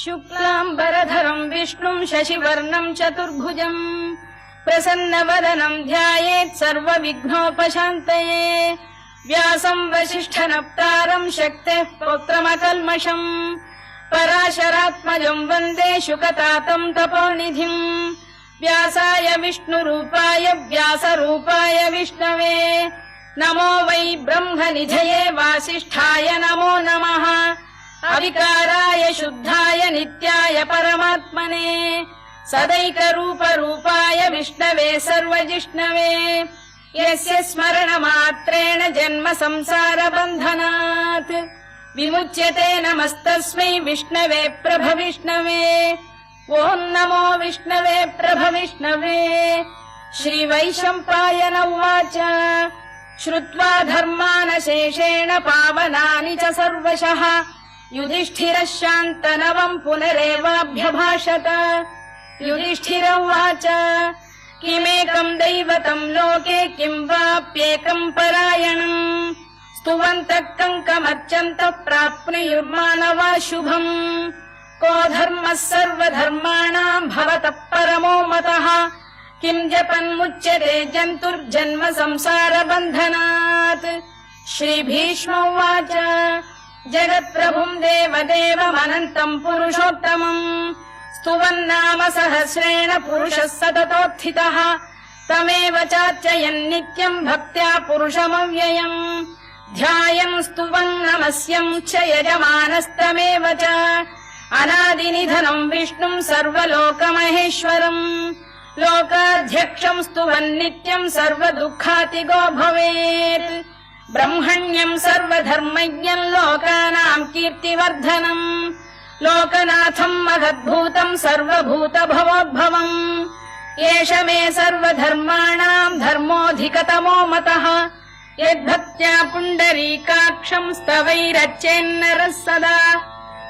शुक्लाम्बरधरं विष्णुं शशिवर्णं चतुर्भुजं प्रसन्नवदनं ध्यायेत् सर्वविघ्नोपशान्तये। व्यासं वसिष्ठनप्तारं शक्तेः पौत्रमकल्मषम् पराशरात्मजं वन्दे शुकतातं तपोनिधिम्। व्यासाय विष्णुरूपाय व्यासरूपाय विष्णवे नमो वै ब्रह्मनिधये वासिष्ठाय नमो नमः। अविकाराय शुद्धाय नित्याय परमात्मने सदैकरूपरूपाय विष्णवे सर्वजिष्णवे यस्य स्मरणमात्रेण जन्म संसारबन्धनात् विमुच्यते नमस्तस्मै विष्णवे प्रभविष्णवे। ॐ नमो विष्णवे प्रभविष्णवे। श्रीवैशम्पायन उवाच श्रुत्वा धर्मानशेषेण पावनानि च सर्वशः युधिष्ठिरः शान्तनवम् पुनरेवाभ्यभाषत। युधिष्ठिर उवाच किमेकम् दैवतम् लोके किम् वाप्येकम् परायणम् स्तुवन्तः कङ्कमर्चन्तः प्राप्नुयुर्मानवा शुभम्। को धर्मः सर्वधर्माणाम् भवतः परमो मतः किम् जपन्मुच्यते जन्तुर्जन्म संसारबन्धनात्। श्रीभीष्म उवाच जगत्प्रभुम् देवदेवमनन्तम् पुरुषोत्तमम् स्तुवन्नाम सहस्रेण पुरुषः सततोत्थितः तमेव चार्चयन्नित्यम् भक्त्या पुरुषमव्ययम् ध्यायन् स्तुवन् नमस्यम् च यजमानस्तमेव च अनादिनिधनम् विष्णुम् सर्वलोकमहेश्वरम् लोकाध्यक्षम् स्तुवन्नित्यम् सर्वदुःखातिगो भवेत् ब्रह्मण्यम् सर्वधर्मज्ञम् लोकानाम् कीर्तिवर्धनम् लोकनाथम् महद्भूतम् सर्वभूतभवोद्भवम् एष मे सर्वधर्माणाम् धर्मोऽधिकतमो मतः यद्भक्त्या पुण्डरीकाक्षम् स्तवैरच्चेन्नरः सदा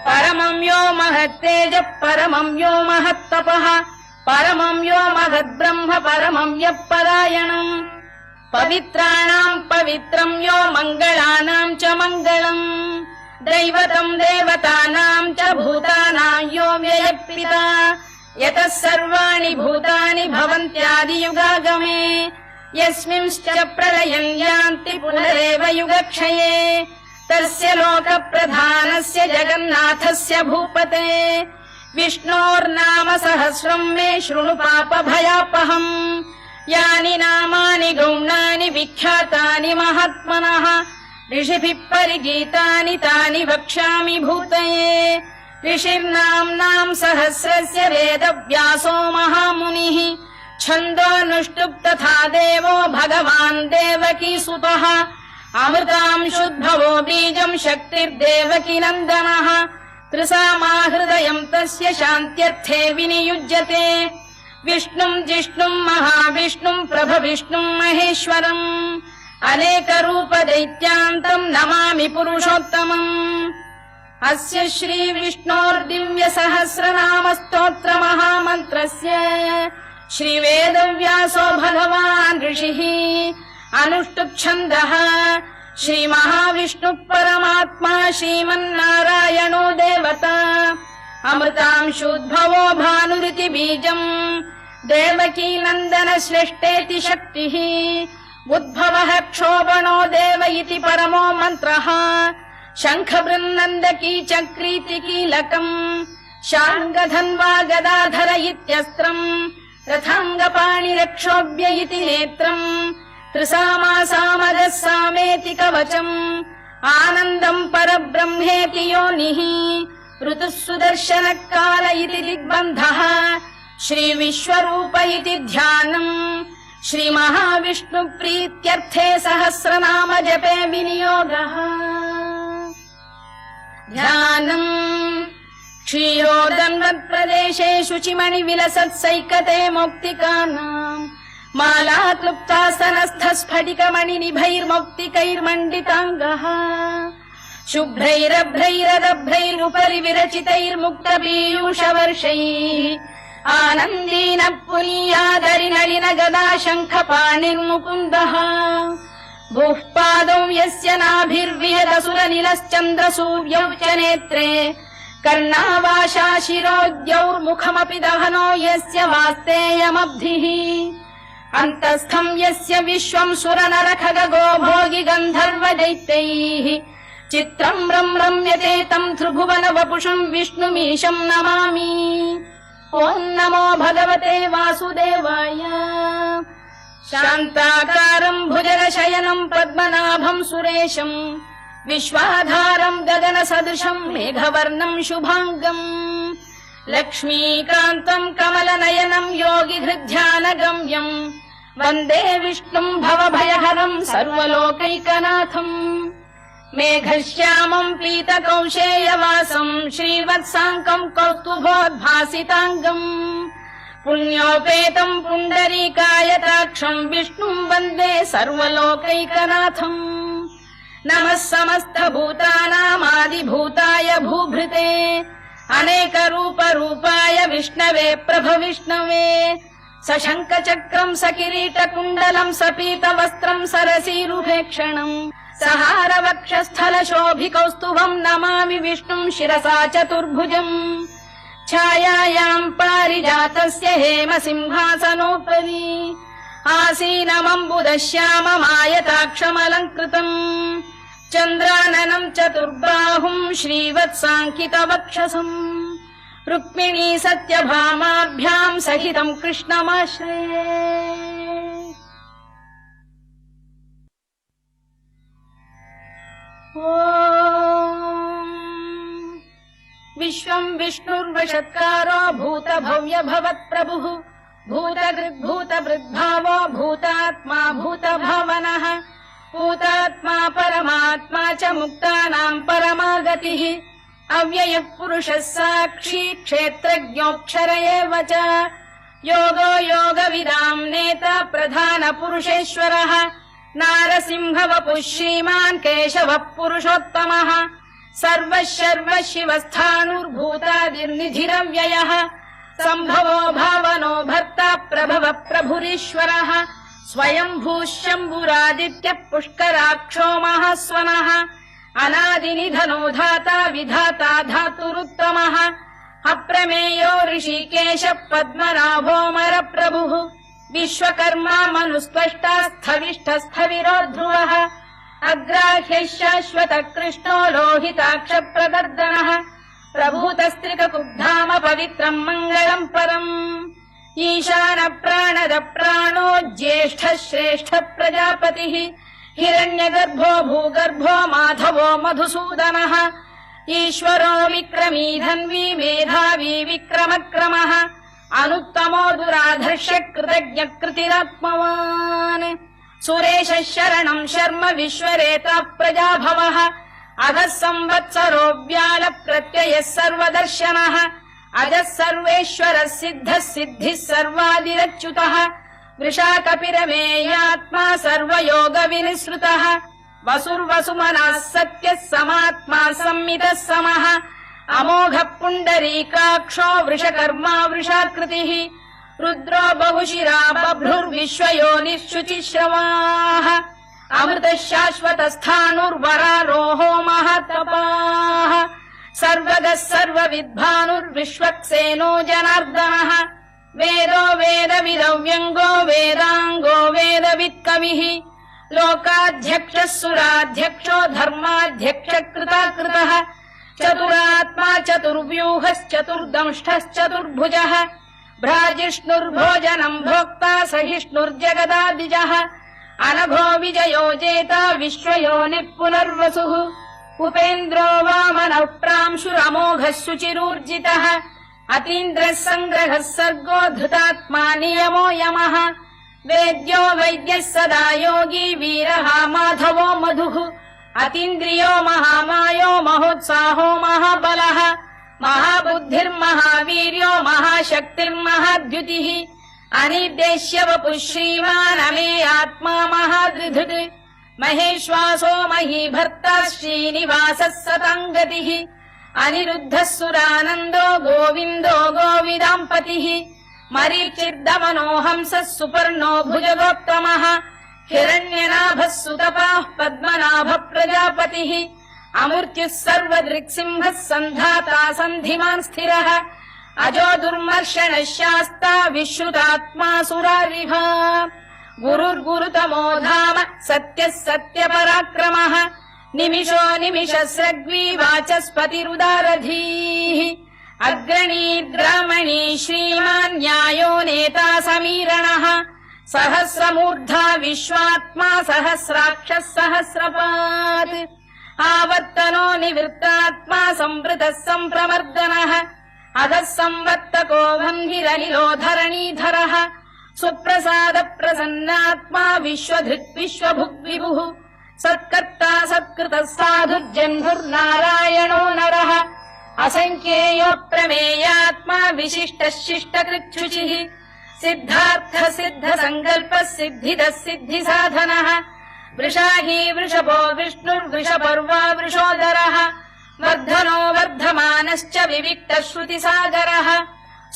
परमम् यो महत्तेजः परमम् यो महत्तपः परमम् यो महद्ब्रह्म परमम् यः परायणम् पवित्राणाम् पवित्रम् यो मङ्गलानाम् च मङ्गलम् दैवतम् देवतानाम् च भूतानाम् यो व्ययः यतः सर्वाणि भूतानि भवन्त्यादियुगागमे यस्मिंश्च प्रलयम् यान्ति पुनरेव युगक्षये तस्य लोकप्रधानस्य जगन्नाथस्य भूपते विष्णोर्नाम सहस्रम् मे शृणु पापभयापहम् यानि नामानि गौणानि विख्यातानि महात्मनः ऋषिभिः परिगीतानि तानि वक्ष्यामि भूतये ऋषिर्नाम्नाम् सहस्रस्य वेदव्यासो महामुनिः छन्दोऽनुष्टुप् तथा देवो भगवान् देवकीसुतः अमृतांशुद्भवो बीजम् शक्तिर्देवकी नन्दनः त्रिसामाहृदयम् तस्य शान्त्यर्थे विनियुज्यते विष्णुम् जिष्णुम् महाविष्णुम् प्रभविष्णुम् महेश्वरम् अनेकरूपदैत्यान्तम् नमामि पुरुषोत्तमम्। अस्य श्रीविष्णोर्दिव्यसहस्रनामस्तोत्रमहामन्त्रस्य श्रीवेदव्यासो भगवान् ऋषिः अनुष्टुप्छन्दः श्रीमहाविष्णुः परमात्मा श्रीमन्नारायणो देवता अमृतांशुद्भवो भानुरिति बीजम् देवकी नन्दन श्रेष्ठेति शक्तिः उद्भवः क्षोभणो देव इति परमो मन्त्रः शङ्खबृन्नन्दकी चक्रीति कीलकम् शार्ङ्गधन्वा गदाधर इत्यस्त्रम् रथाङ्गपाणिरक्षोभ्य इति नेत्रम् त्रिसामासामरः सामेति कवचम् आनन्दम् परब्रह्मेति योनिः ऋतुः सुदर्शनकाल इति दिग्बन्धः श्रीविश्वरूप इति ध्यानम् श्रीमहाविष्णुप्रीत्यर्थे सहस्रनाम जपे विनियोगः ध्यानम् क्षीरोदन्वत्प्रदेशे शुचिमणिविलसत्सैकते मौक्तिकानाम् माला क्लुप्तासनस्थस्फटिकमणिनिभैर्मौक्तिकैर्मण्डिताङ्गः शुभ्रैरभ्रैरदभ्रैरुपरि विरचितैर्मुक्तपीयूषवर्षैः आनन्दीनः पुनीयादरिनलिन गदा शङ्खपाणिर्मुकुन्दः भूः पादौ यस्य नाभिर्विहदसुरनिलश्चन्द्रसूर्यौ च नेत्रे कर्णावाशा शिरोद्यौर्मुखमपि दहनो यस्य वास्तेयमब्धिः अन्तस्थम् यस्य विश्वम् सुरनर खगो भोगि गन्धर्व दैत्यैः चित्रम् रम्यते तम् त्रिभुवन वपुषम् विष्णुमीशम् नमामि। ॐ नमो भगवते वासुदेवाय। शान्ताकारम् भुजगशयनम् पद्मनाभम् सुरेशम् विश्वाधारम् गगनसदृशम् मेघवर्णम् शुभाङ्गम् लक्ष्मीकान्तम् कमलनयनम् योगिहृध्यानगम्यम् वन्दे विष्णुम् भवभयहरम् सर्वलोकैकनाथम् मेघश्यामम् पीतकौशेयवासम् श्रीवत्साङ्कम् कौस्तुभोद्भासिताङ्गम् पुण्योपेतम् पुण्डरीकायताक्षम् विष्णुम् वन्दे सर्वलोकैकनाथम्। नमः समस्तभूतानामादिभूताय भूभृते अनेकरूपरूपाय विष्णवे प्रभविष्णवे सशङ्खचक्रम् सकिरीटकुण्डलम् सपीतवस्त्रम् सरसीरुभेक्षणम् सहारवक्षस्थलशोभिकौस्तुभम् नमामि विष्णुम् शिरसा चतुर्भुजम् छायायाम् पारिजातस्य हेमसिंहासनोपरि आसीनमम्बुदश्याममायताक्षमलङ्कृतम् चन्द्राननम् चतुर्बाहुम् श्रीवत्साङ्कितवक्षसम् रुक्मिणी सत्यभामाभ्याम् सहितम् कृष्णमाश्रये। ॐ विश्वम् विष्णुर्वषत्कारो भूतभव्य भवत्प्रभुः भूतकृद्भूतभृद्भावो भूतात्मा भूतभावनः भूतात्मा परमात्मा च मुक्तानाम् परमागतिः अव्ययः पुरुषः साक्षी क्षेत्रज्ञोऽक्षर एव च योगो योगविदाम् नेता प्रधानपुरुषेश्वरः नारसिंहवपुः श्रीमान् केशवः पुरुषोत्तमः सर्वः शर्वः शिवस्थाणुर्भूतादिर्निधिरव्ययः सम्भवो भावनो भर्ता प्रभवः प्रभुरीश्वरः स्वयम्भूः शम्भुरादित्यः पुष्कराक्षो महास्वनः अनादिनिधनो धाता विधाता धातुरुत्तमः अप्रमेयो ऋषिकेशः पद्मनाभोऽमरप्रभुः विश्वकर्मा मनुस्त्वष्टा स्थविष्ठस्थविरो ध्रुवः अग्राह्यः शाश्वतः कृष्णो लोहिताक्षप्रदर्दनः प्रभूतस्त्रिककुब्धाम पवित्रम् मङ्गलम् परम् ईशान प्राणद प्राणो ज्येष्ठः श्रेष्ठः प्रजापतिः हिरण्यगर्भो भूगर्भो माधवो मधुसूदनः ईश्वरो विक्रमी धन्वी मेधावी विक्रमक्रमः अनुत्तमो दुराधर्ष्य कृतज्ञ कृतिरात्मवान् सुरेशः शरणम् शर्म विश्वरेता प्रजाभवः अधः संवत्सरो व्याल प्रत्ययः सर्वदर्शनः अजः सर्वेश्वरः सिद्धः सिद्धिः सर्वादिरच्युतः वृषाकपिरमेयात्मा सर्वयोगविनिसृतः वसुर्वसुमनः सत्यः समात्मा संमितः समः अमोघः पुण्डरीकाक्षो वृषकर्मा वृषाकृतिः रुद्रो बहुशिरा बभ्रुर्विश्वयोनिः शुचिश्रवाः अमृतः शाश्वतस्थाणुर्वरारोहो महातपाः सर्वगः सर्वविद्भानुर्विश्वक्सेनो जनार्दनः वेदो वेदविदव्यङ्गो वेदाङ्गो वेदवित्कविः लोकाध्यक्षः सुराध्यक्षो धर्माध्यक्षः कृताकृतः चतुरात्मा चतुर्व्यूहश्चतुर्दंष्टश्चतुर्भुजः भ्राजिष्णुर्भोजनम् भोक्ता सहिष्णुर्जगदादिजः अनघो विजयो जेता विश्वयोनिः पुनर्वसुः उपेन्द्रो वामनः प्रांशुरमोघः शुचिरूर्जितः अतीन्द्रः सङ्ग्रहः सर्गो धृतात्मा नियमो यमः वेद्यो वैद्यः सदा योगी वीरः माधवो मधुः अतीन्द्रियो महामायो महोत्साहो महाबलः महाबुद्धिर्महावीर्यो महाशक्तिर्महाद्युतिः अनिर्देश्य वपुः श्रीमान् अमेयात्मा महादृधृत् महेश्वासो महीभर्ता श्रीनिवासः सताङ्गतिः अनिरुद्धः सुरानन्दो गोविन्दो गोविदाम्पतिः मरीचिर्दमनो हंसः सुपर्णो भुजगोत्तमः हिरण्यनाभः सुतपाः पद्मनाभः प्रजापतिः अमृत्युः सर्वदृक्सिंहः सन्धाता सन्धिमान् स्थिरः अजो दुर्मर्षणः शास्ता विश्रुतात्मा सुरारिः गुरुर्गुरुतमो धाम सत्यः सत्यपराक्रमः निमिषो निमिषस्रग्वी वाचस्पतिरुदारधीः अग्रणीर्ग्रामणी श्रीमान् न्यायो नेता समीरणः सहस्रमूर्धा विश्वात्मा सहस्राक्षः सहस्रपात् आवर्तनो निवृत्तात्मा संवृतः सम्प्रमर्दनः अधः संवर्तको वह्निरनिलो धरणीधरः सुप्रसाद प्रसन्नात्मा विश्वधृक् विश्वभुग्विभुः सत्कर्ता सत्कृतः साधुर्जह्नुर्नारायणो नरः असङ्ख्येयो प्रमेयात्मा विशिष्टः शिष्टकृच्छुचिः सिद्धार्थ सिद्ध संकल्पः सिद्धिदः सिद्धिसाधनः वृषाही वृषभो विष्णुर्वृषपर्वा वृषोदरः वर्धनो वर्धमानश्च विविक्तः श्रुतिसागरः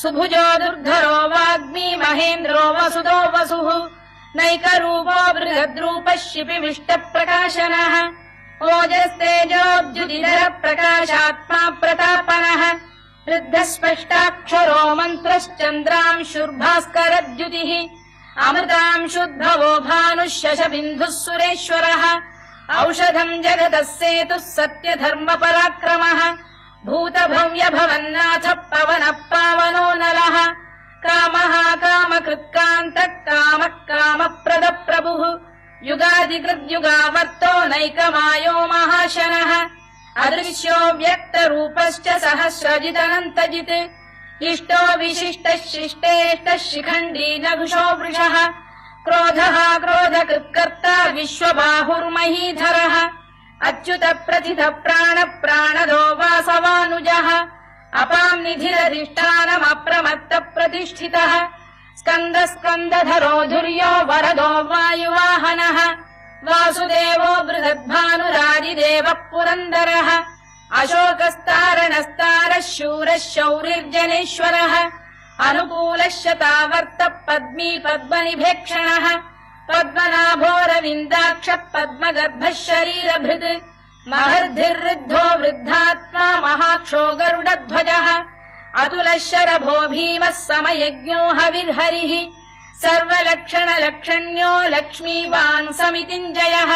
सुभुजो दुर्धरो वाग्मी महेन्द्रो वसुदो वसुः नैकरूपो बृहद्रूपः शिपिविष्टप्रकाशनः ओजस्तेजोऽब्जुदिधरः प्रकाशात्मा प्रतापनः ऋद्धस्पष्टाक्षरो मन्त्रश्चन्द्रांशुर्भास्करद्युतिः अमृतांशुद्भवो भानुः शशबिन्दुः सुरेश्वरः औषधम् जगतः सेतुः सत्यधर्मपराक्रमः भूतभव्यभवन्नाथ पवनः पावनो नलः कामः कामकृत्कान्तः कामः कामप्रदः प्रभुः युगादिकृद्युगावर्तो नैकमायो महाशनः अदृश्यो व्यक्तरूपश्च सहस्रजिदनन्तजित् इष्टो विशिष्टः शिष्टेष्टः शिखण्डी नघुषो वृषः क्रोधः क्रोधकृत्कर्ता विश्वबाहुर्महीधरः अच्युत प्रथित प्राण प्राणदो वासवानुजः अपां निधिरधिष्ठानमप्रमत्त प्रतिष्ठितः स्कन्द स्कन्दधरो धुर्यो वरदो वायुवाहनः वासुदेवो बृहद्भानुरादिदेवः पुरन्दरः अशोकस्तारणस्तारः शूरः शौरिर्जनेश्वरः अनुकूलः शतावर्तः पद्मी पद्मनिभेक्षणः पद्मनाभोरविन्दाक्षः पद्मगर्भः शरीरभृत् महर्धिर्वृद्धो वृद्धात्मा महाक्षो गरुडध्वजः अतुलः शरभो भीमः समयज्ञो हविर्हरिः सर्वलक्षणलक्षण्यो लक्ष्मीवान् समितिञ्जयः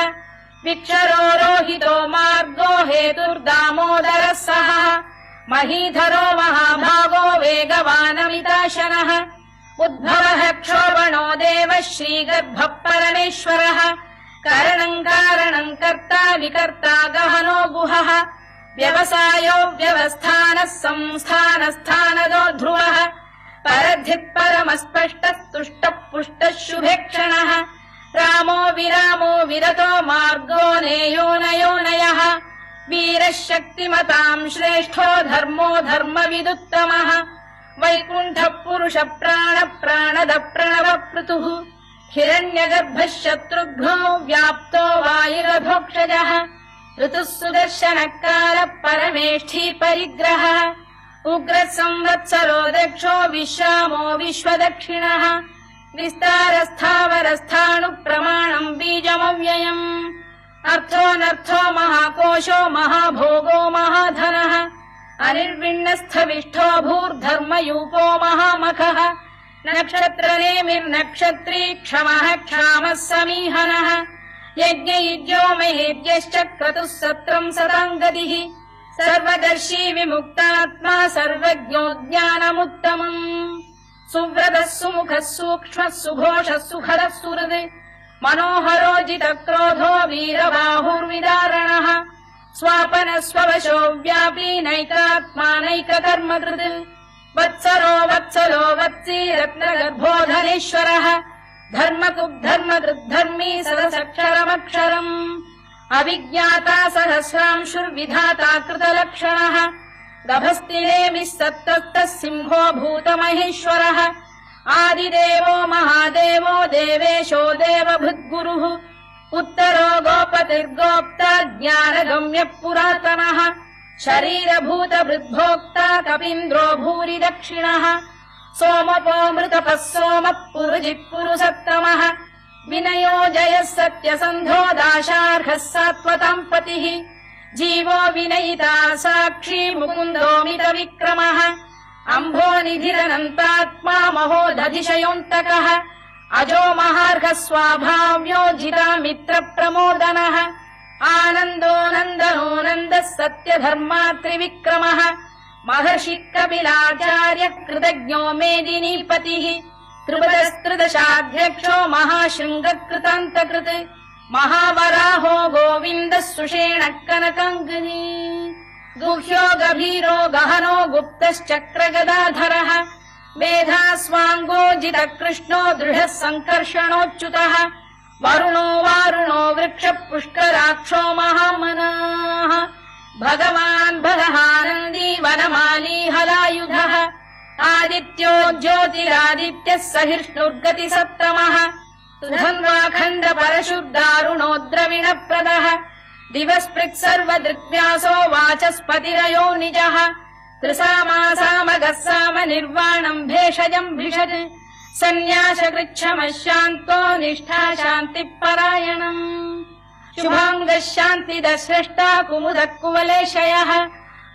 विक्षरो रोहितो मार्गो हेतुर्दामोदरः सः महीधरो महाभागो वेगवानमिताशनः उद्भवः क्षोभणो देवः श्रीगर्भः परमेश्वरः कारणम् कारणम् कर्ता विकर्ता गहनो गुहः व्यवसायो व्यवस्थानः संस्थानस्थानदो ध्रुवः परद्धिः परमस्पष्टः तुष्टः पुष्टः शुभेक्षणः रामो विरामो विरतो मार्गो नेयो नयोनयः वीरः शक्तिमताम् श्रेष्ठो धर्मो धर्मविदुत्तमः वैकुण्ठः पुरुष प्राण प्राणद प्रणव पृतुः हिरण्यगर्भः शत्रुघ्नो व्याप्तो वायुरधोक्षजः ऋतुः सुदर्शनकारः परमेष्ठी परिग्रहः उग्रः संवत्सरो दक्षो विश्रामो विश्वदक्षिणः विस्तारस्थावरस्थाणुः प्रमाणम् बीजमव्ययम् अर्थोऽनर्थो महाकोशो महाभोगो महाधनः अनिर्विण्णस्थविष्ठो भूर्धर्मयूपो महामखः नक्षत्रनेमिर्नक्षत्री क्षमः क्षामः समीहनः यज्ञयुज्यो महेद्यश्च क्रतुः सत्रम् सताम् गतिः सर्वदर्शी विमुक्तात्मा सर्वज्ञो ज्ञानमुत्तमम् सुव्रतः सुमुखः सूक्ष्मः सुघोषः सुखदः सुहृद् मनोहरो जितक्रोधो वीरबाहुर्विदारणः स्वापनः स्ववशो व्यापी नैकात्मा नैककर्मकृत् वत्सरो वत्सलो वत्सी रत्नगर्भोधनेश्वरः धर्मकृद्धर्मकृद्धर्मी सदसक्षरमक्षरम् अभिज्ञाता सहस्रांशुर्विधाता कृतलक्षणः गभस्तिनेमिः सत्तस्तः सिंहो भूतमहेश्वरः आदिदेवो महादेवो देवेशो देवभृद्गुरुः उत्तरो गोपतिर्गोप्ता ज्ञानगम्यः पुरातनः शरीरभूतभृद्भोक्ता कपीन्द्रो भूरि दक्षिणः सोमपोऽमृतपः सोमः पुरुजिः पुरुषत्तमः विनयो जयः सत्यसन्धो दाशार्हः सात्वताम् पतिः जीवो विनयिता साक्षी मुकुन्दोमित विक्रमः अम्भो निधिरनन्तात्मा महोदधिशयोऽन्तकः अजो महार्घ स्वाभाव्यो जिता मित्र प्रमोदनः आनन्दो नन्दनो नन्दः सत्यधर्मात्रिविक्रमः महर्षि कपिलाचार्य कृतज्ञो मेदिनीपतिः त्रिपदस्त्रिदशाध्यक्षो महाशृङ्गकृतान्तकृत् महावराहो गोविन्दः सुषेण कनकाङ्गनी गुह्यो गभीरो गहनो गुप्तश्चक्रगदाधरः मेधास्वाङ्गो जितकृष्णो दृढः सङ्कर्षणोच्युतः वरुणो वारुणो वृक्षः पुष्कराक्षो महामनाः भगवान् भगहानन्दी वनमाली हलायुधः आदित्यो ज्योतिरादित्यः सहिष्णुर्गतिसप्तमः सुधन्वाखण्ड परशुर्दारुणो द्रविणप्रदः दिवस्पृक् सर्वदृग्व्यासो वाचस्पतिरयो निजः त्रिसामासामगः साम निर्वाणम् भेषजम् भिषज सन्न्यासकृच्छमः शान्तो निष्ठा शान्तिपरायणम् शुभाङ्गः शान्तिदः स्रष्टा कुमुदः कुवलेशयः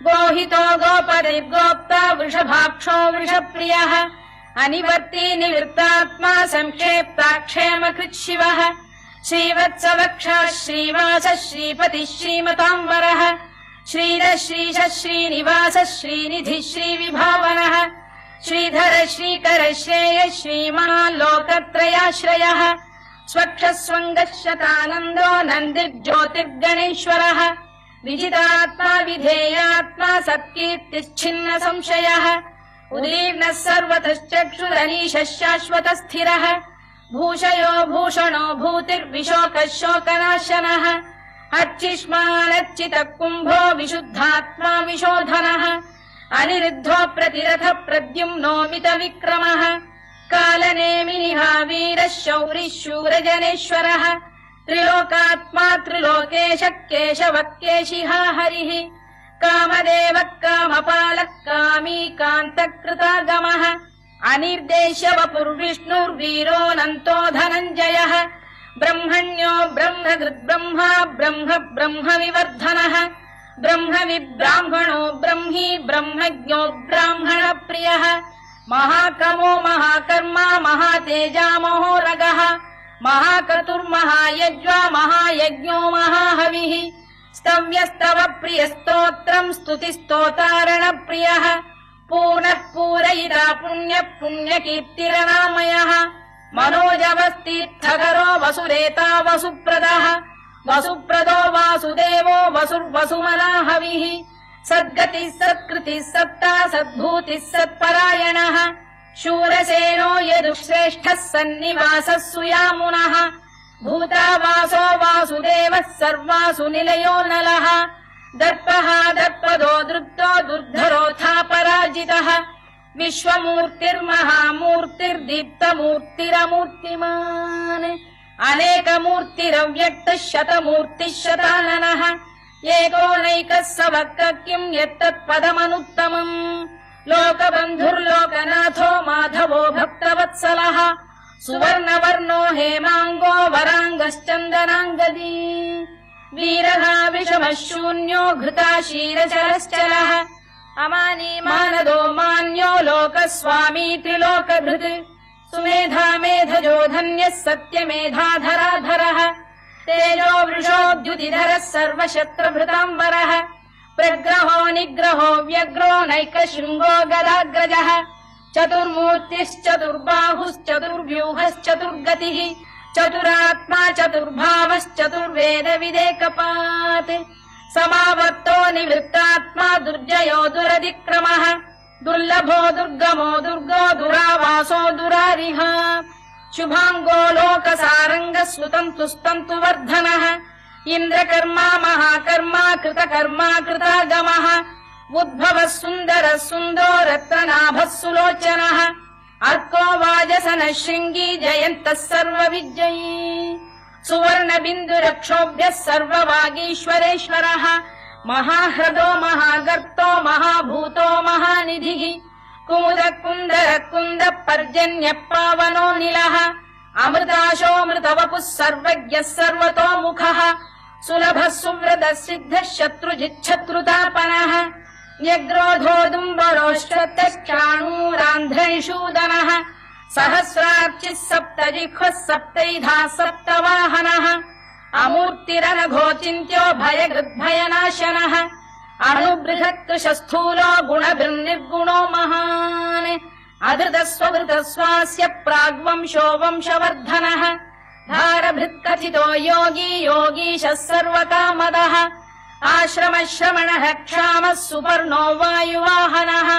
गोहितो गोपतिर्गोप्ता वृषभाक्षो वृषप्रियः अनिवर्ती निवृत्तात्मा संक्षेप्ताक्षेमकृत् शिवः श्रीवत्सवक्षः श्रीवासः श्रीपतिः श्रीमताम्बरः श्रीधः श्रीशः श्रीनिवासः श्रीनिधिः श्रीविभावनः श्रीधर श्रीकर श्रेयः श्रीमान् लोकत्रयाश्रयः स्वक्षः स्वङ्गः शतानन्दो नन्दिर्ज्योतिर्गणेश्वरः विजितात्मा विधेयात्मा सत्कीर्तिश्छिन्न संशयः उदीर्णः सर्वतश्चक्षुरनीशः शाश्वतः स्थिरः भूषयो भूषणो भूतिर्विशोकः शोकनाशनः अर्चिष्मानर्चितः कुम्भो विशुद्धात्मा विशोधनः अनिरुद्धो प्रतिरथ प्रद्युम्नोमित विक्रमः कालनेमिनिः वीरः शौरिः शूरजनेश्वरः त्रिलोकात्मा त्रिलोकेशः केशवः केशिहा हरिः कामदेवः कामपालः कामी कान्तकृतागमः अनिर्देश्य वपुर्विष्णुर्वीरोऽनन्तो धनञ्जयः ब्रह्मण्यो ब्रह्मकृद्ब्रह्मा ब्रह्म ब्रह्म विवर्धनः ब्रह्म विब्राह्मणो ब्रह्मी ब्रह्मज्ञो ब्राह्मणप्रियः महाकमो महाकर्मा महातेजा महोरगः महाक्रतुर्महायज्वा महायज्ञो महाहविः स्तव्यस्तव प्रियस्तोत्रम् स्तुतिस्तोतारणप्रियः पूर्णः पूरयिता पुण्यः पुण्यकीर्तिरनामयः मनोजवस्तीर्थकरो वसुरेता वसुप्रदः वसुप्रदो वासुदेवो वसुर्वसुमनाहविः सद्गतिः सत्कृतिः सत्ता सद्भूतिः सत्परायणः शूरसेनो यदुश्रेष्ठः सन्निवासः सुयामुनः भूतावासो वासुदेवः सर्वासु निलयो नलः दर्पः दर्पदो दृप्तो दुर्धरोऽथा पराजितः विश्वमूर्तिर्महामूर्तिर्दीप्तमूर्तिरमूर्तिमान् अनेकमूर्तिरव्यक्तः शतमूर्तिः शताननः एकोनैकः सवक्कः किम् यत्तत्पदमनुत्तमम् लोकबन्धुर्लोकनाथो माधवो भक्तवत्सलः सुवर्णवर्णो हेमाङ्गो वराङ्गश्चन्दनाङ्गदी वीरः विषमः शून्यो घृता शीरचरश्चलः अमानी मानदो मान्यो लोकस्वामी त्रिलोकभृत् सुमेधा मेधजो धन्यः सत्यमेधाधराधरः तेजो वृषोद्युतिधरः सर्वशत्रभृताम्बरः प्रग्रहो निग्रहो व्यग्रो नैकशृङ्गो गदाग्रजः चतुर्मूर्तिश्चतुर्बाहुश्चतुर्व्यूहश्चतुर्गतिः चतुरात्मा चतुर्भावश्चतुर्वेदविदेकपात् समावर्तो निवृत्तात्मा दुर्जयो दुरधिक्रमः दुर्लभो दुर्गमो दुर्गो दुरावासो दुरारिः शुभाङ्गो लोकसारङ्गः सुतन्तु स्तन्तु वर्धनः इन्द्रकर्मा महाकर्मा कृतकर्मा कृतागमः उद्भवः सुन्दरः सुन्दो रत्ननाभः सुलोचनः अर्को वाजसनः शृङ्गी जयन्तः सर्वविजयी सुवर्णबिन्दुरक्षोभ्यः सर्ववागीश्वरेश्वरः महाह्रदो महागर्तो महाभूतो महानिधिः कुमुद कुन्दर कुन्द पर्जन्यः पावनो निलः अमृताशोऽमृतवपुः सर्वज्ञः सर्वतोमुखः सुलभः सुव्रतः सिद्धः शत्रुजिच्छत्रुतापनः न्यग्रोधोदुम्बरोश्चतश्चाणूरान्ध्रैषूदनः सहस्रार्चिः सप्तजिह्वः सप्तैधाः सप्तवाहनः अमूर्तिरनघोचिन्त्यो भयगृद्भयनाशनः अणुबृहत्कृशस्थूलो गुणभिर्निर्गुणो महान् अधृतस्वभृतस्वास्य प्राग्वंशो वंशवर्धनः भारभृत्कथितो योगी योगीशः सर्वकामदः आश्रमश्रमणः क्षामः सुपर्णो वायुवाहनः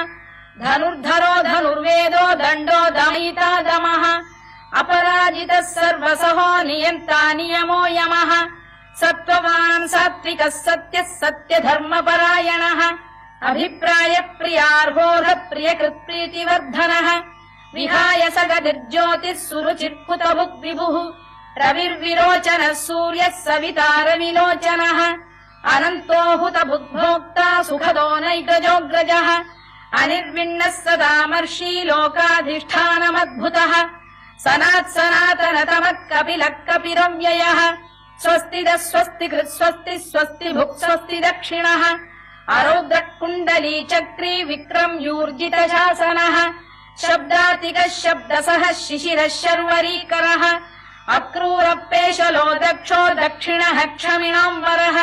धनुर्धरो धनुर्वेदो दण्डो दमयिता दमः अपराजितः सर्वसहो नियन्ता नियमो यमः सत्त्ववान् सात्विकः सत्यः सत्यधर्मपरायणः अभिप्रायप्रियार्होरः प्रियकृत्प्रीतिवर्धनः विहाय सगतिर्ज्योतिः सुरुचिर्कुतभुग्विभुः रविर्विरोचनः सूर्यः सवितारविलोचनः अनन्तो हुतभुग्भोक्ता सुखदो नैकजोऽग्रजः अनिर्विण्णः सदामर्षी लोकाधिष्ठानमद्भुतः सनात्सनातनतमः कपिलः कपिरव्ययः स्वस्तिदः स्वस्तिकृत् स्वस्ति स्वस्ति भुक् स्वस्ति दक्षिणः अरौद्रः कुण्डली चक्री विक्रम्यूर्जितशासनः शब्दातिकः शब्दसः शिशिरः शर्वरीकरः अक्रूरपेशलो दक्षो दक्षिणः क्षमिणाम्बरः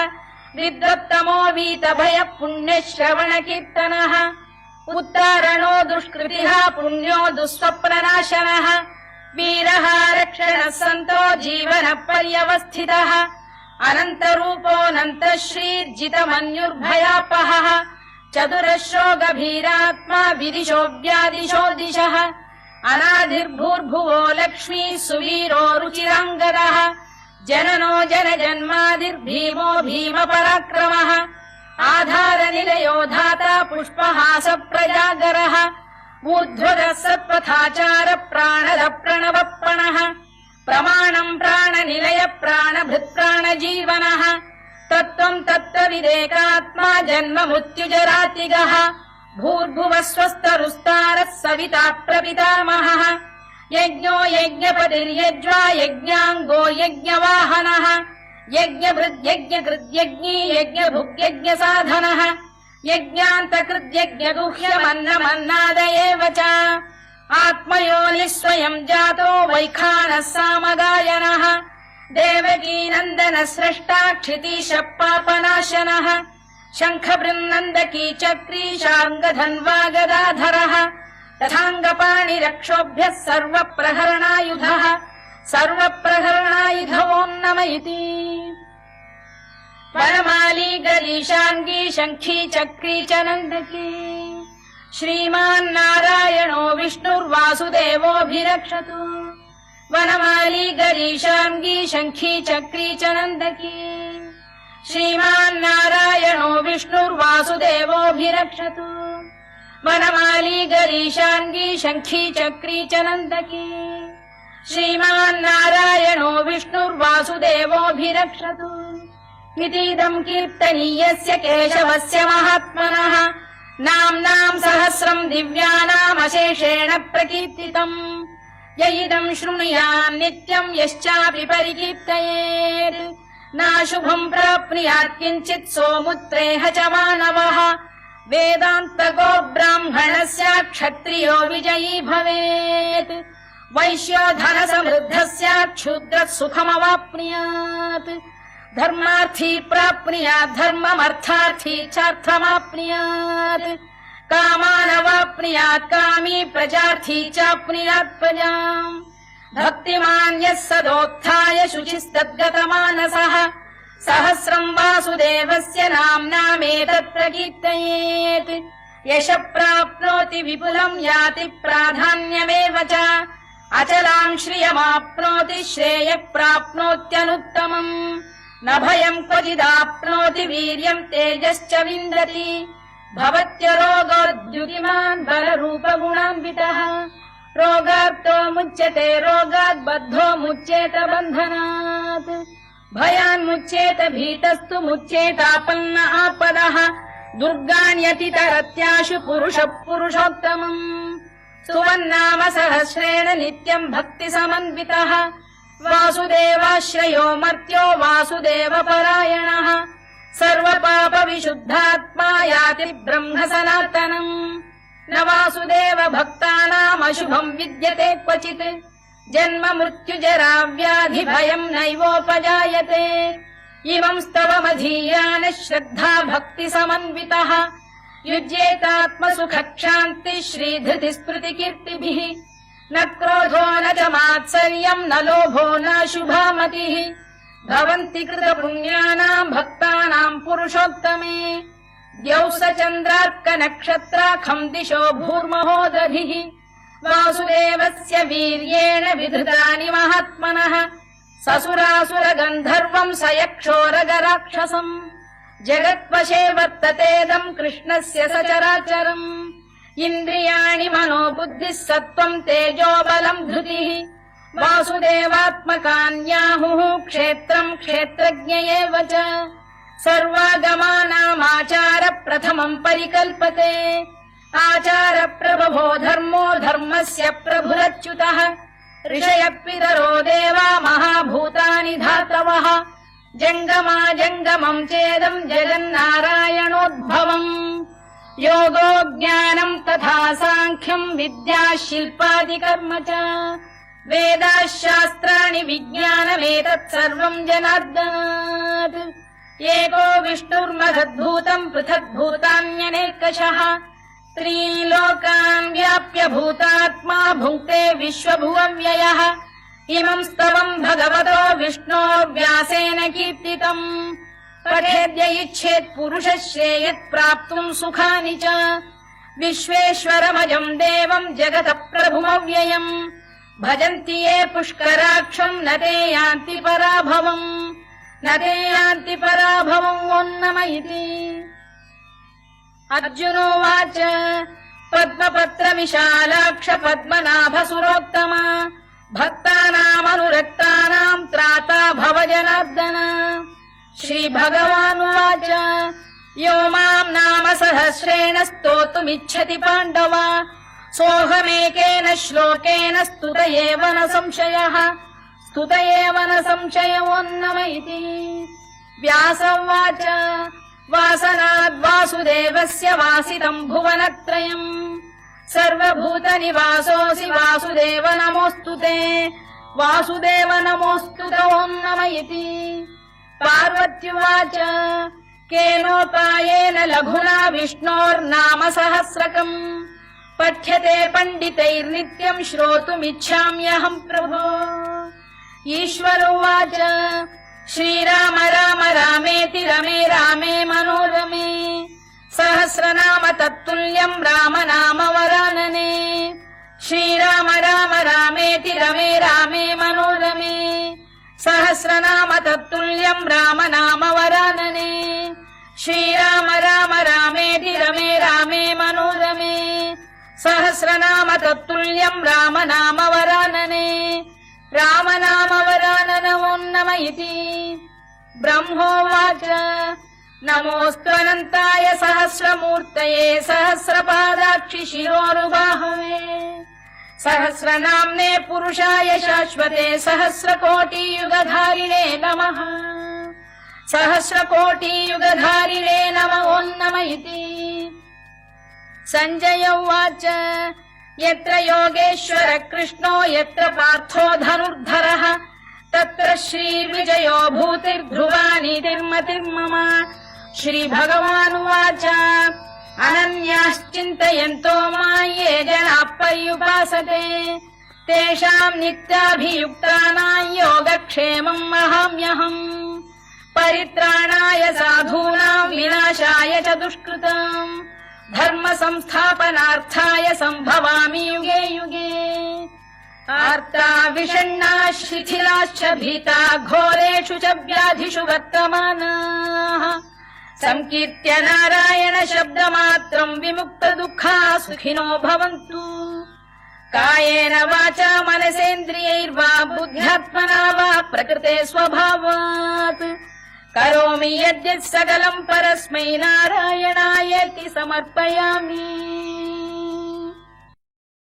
विद्वत्तमो वीतभयः पुण्यश्रवणकीर्तनः उत्तारणो दुष्कृतिः पुण्यो दुःस्वप्ननाशनः वीरः रक्षणः सन्तो जीवनः पर्यवस्थितः अनन्तरूपोऽनन्तः श्रीर्जितमन्युर्भयापहः चतुरश्रो गभीरात्मा विदिशो व्यादिशो दिशः अनादिर्भूर्भुवो लक्ष्मी सुवीरो रुचिराङ्गदः जननो जनजन्मादिर्भीमो भीमपराक्रमः आधारनिलयो धाता पुष्पहास प्रजागरः ऊर्ध्वरः सत्पथाचार प्राणद प्रणवप्रणः प्रमाणम् प्राणनिलय प्राणभृत्प्राणजीवनः तत्त्वम् तत्त्वविदेकात्मा जन्म मृत्युजरातिगः भूर्भुवः स्वस्तरुस्तारः सविता प्रपितामहः यज्ञो यज्ञपतिर्यज्वा यज्ञाङ्गो यज्ञवाहनः यज्ञभृद्यज्ञकृद्यज्ञी यज्ञभुग्यज्ञसाधनः यज्ञान्तकृद्यज्ञगुह्यमन्नमन्नाद एव च आत्मयोनिः स्वयम् जातो वैखानः सामगायनः देवकीनन्दनः स्रष्टा क्षितीशः पापनाशनः शङ्खबृन्नन्दकी चक्री शार्ङ्गधन्वा गदाधरः तथाङ्गपाणिरक्षोभ्यः सर्वप्रहरणायुधः सर्वप्रहरणायुधवोन्नम इति वनमाली गरीशाङ्गी शङ्खी चक्री च नन्दकी श्रीमान्नारायणो विष्णुर्वासुदेवोऽभिरक्षतु वनमाली गरीशाङ्गी शङ्खी चक्री च नन्दकी श्रीमान्नारायणो विष्णुर्वासुदेवोऽभिरक्षतु वनमाली गरीशाङ्गी शङ्खी चक्री च नन्दकी श्रीमान्नारायणो विष्णुर्वासुदेवोऽभिरक्षतु इतीदम् कीर्तनीयस्य केशवस्य महात्मनः नाम्नाम् सहस्रम् दिव्यानामशेषेण प्रकीर्तितम् य इदम् शृणुयान् नित्यम् यश्चापि परिकीर्तयेत् नाशुभम् प्राप्नुयात् किञ्चित् सोमुत्रेह च मानवः वेदान्तको ब्राह्मणस्य क्षत्रियो विजयी भवेत् वैश्यो धनसमृद्धः स्यात् क्षुद्रः सुखमवाप्नुयात् धर्मार्थी प्राप्नुयात् धर्ममर्थार्थी चार्थमाप्नुयात् कामानवाप्नुयात् कामी प्रजार्थी चाप्नुयात् प्रजाम् भक्तिमान् यः सदोत्थाय शुचिस्तद्गतमानसः सहस्रम् वासुदेवस्य नाम्नामेतत् प्रकीर्तयेत् यशः प्राप्नोति विपुलम् याति प्राधान्यमेव च अचलाम् श्रियमाप्नोति श्रेयः प्राप्नोत्यनुत्तमम् न भयम् क्वचिदाप्नोति वीर्यम् तेजश्च विन्दति भवत्यरोगोद्युतिमान् बलरूपगुणान्वितः रोगार्तो मुच्यते रोगात् बद्धो मुच्येत बन्धनात् भयान्मुच्येत भीतस्तु मुच्येतापन्न आपदः दुर्गाण्यतितरत्याशु पुरुषः पुरुषोत्तमम् सुवन्नाम सहस्रेण नित्यम् भक्तिसमन्वितः वासुदेवाश्रयो मर्त्यो वासुदेवपरायणः सर्वपापविशुद्धात्मा याति ब्रह्म सनातनम् न वासुदेव भक्तानामशुभम् विद्यते क्वचित् जन्म मृत्युजरा व्याधि भयम् नैवोपजायते इमं स्तवमधीयानः श्रद्धा भक्ति समन्वितः युज्येतात्मसुखक्षान्ति श्रीधृति स्मृति कीर्तिभिः न क्रोधो न च मात्सर्यम् न लोभो न शुभामतिः भवन्ति कृतपुण्यानाम् भक्तानाम् पुरुषोत्तमे द्यौः स चन्द्रार्कनक्षत्राखम् दिशो भूर्महो दधिः वासुदेवस्य वीर्येण विधृतानि महात्मनः ससुरासुरगन्धर्वम् स यक्षोरगराक्षसम् जगत्वशे वर्ततेदम् कृष्णस्य सचराचरम् इन्द्रियाणि मनो बुद्धिः सत्त्वम् तेजो बलम् धृतिः वासुदेवात्मकान्याहुः क्षेत्रम् क्षेत्रज्ञ एव च सर्वागमानामाचार प्रथमम् परिकल्पते आचार प्रभवो धर्मो धर्मस्य प्रभुरच्युतः ऋषयः पितरो देवा महाभूतानि धातवः जङ्गमा जङ्गमम् चेदम् जगन्नारायणोद्भवम् योगो ज्ञानम् तथा साङ्ख्यम् विद्या शिल्पादिकर्म च वेदाः शास्त्राणि विज्ञानमेतत् सर्वम् जनार्दनात् एको विष्णुर्महद्भूतम् पृथग्भूतान्यनेकशः त्रीन् लोकान् व्याप्य भूतात्मा भुङ्क्ते विश्वभुवव्ययः इमम् स्तवम् भगवतो विष्णोर्व्यासेन कीर्तितम् पठेद्य इच्छेत् पुरुषः श्रेयत् प्राप्तुम् सुखानि च विश्वेश्वरमजम् देवम् जगतः प्रभुमव्ययम् भजन्ति ये पुष्कराक्षम् न ते यान्ति पराभवम् ओन्नम इति अर्जुनोवाच पद्मपत्र विशालाक्ष पद्मनाभसुरोत्तम भक्तानामनुरक्तानाम् त्राता भव जनार्दन श्रीभगवानुवाच यो माम् नाम सहस्रेण स्तोतुमिच्छति पाण्डव सोऽहमेकेन श्लोकेन स्तुत एव न संशयोन्नम इति व्यासोवाच वासनाद् वासुदेवस्य वासितम् भुवनत्रयम् सर्वभूतनिवासोऽसि वासुदेव नमोऽस्तु ते ओन्नम इति पार्वत्युवाच केनोपायेन लघुना विष्णोर्नाम सहस्रकम् पठ्यते पण्डितैर्नित्यम् श्रोतुमिच्छाम्यहम् प्रभो ईश्वरोवाच श्रीराम राम रामेति रमे रामे मनोरमे सहस्रनाम तत्तुल्यम् राम नाम वरानने श्रीराम राम रामेति रमे रामे मनोरमे सहस्रनाम तत्तुल्यम् राम नाम वरानने श्रीराम राम रामेति रमे रामे मनोरमे सहस्रनाम तत्तुल्यम् राम नाम वरानने राम नाम वराननमोन्नम इति ब्रह्मोवाच नमोऽस्त्वनन्ताय सहस्रमूर्तये सहस्रपादाक्षि शिरोरुबाहवे सहस्रनाम्ने पुरुषाय शाश्वते सहस्रकोटियुगधारिणे नमः सहस्रकोटियुगधारिणे ओन्नम इति सञ्जय उवाच यत्र योगेश्वर कृष्णो यत्र पार्थो धनुर्धरः तत्र श्रीविजयो भूतिर्ध्रुवानीतिर्मतिर्मम श्रीभगवानुवाच अनन्याश्चिन्तयन्तो मां ये जनाः पर्युपासते तेषाम् नित्याभियुक्तानां योगक्षेमम् वहाम्यहम् परित्राणाय साधूनां विनाशाय च दुष्कृताम् धर्म संस्थापनार्थाय सम्भवामि युगे युगे आर्ता विषण्णाः शिथिलाश्च भीता घोरेषु च व्याधिषु वर्तमानाः संकीर्त्य नारायण शब्दमात्रम् विमुक्त दुःखाः सुखिनो भवन्तु कायेन वाचा मनसेन्द्रियैर्वा बुद्ध्यात्मना वा प्रकृते स्वभावात् करोमि यद्यत् सकलम् परस्मै नारायणायेति समर्पयामि।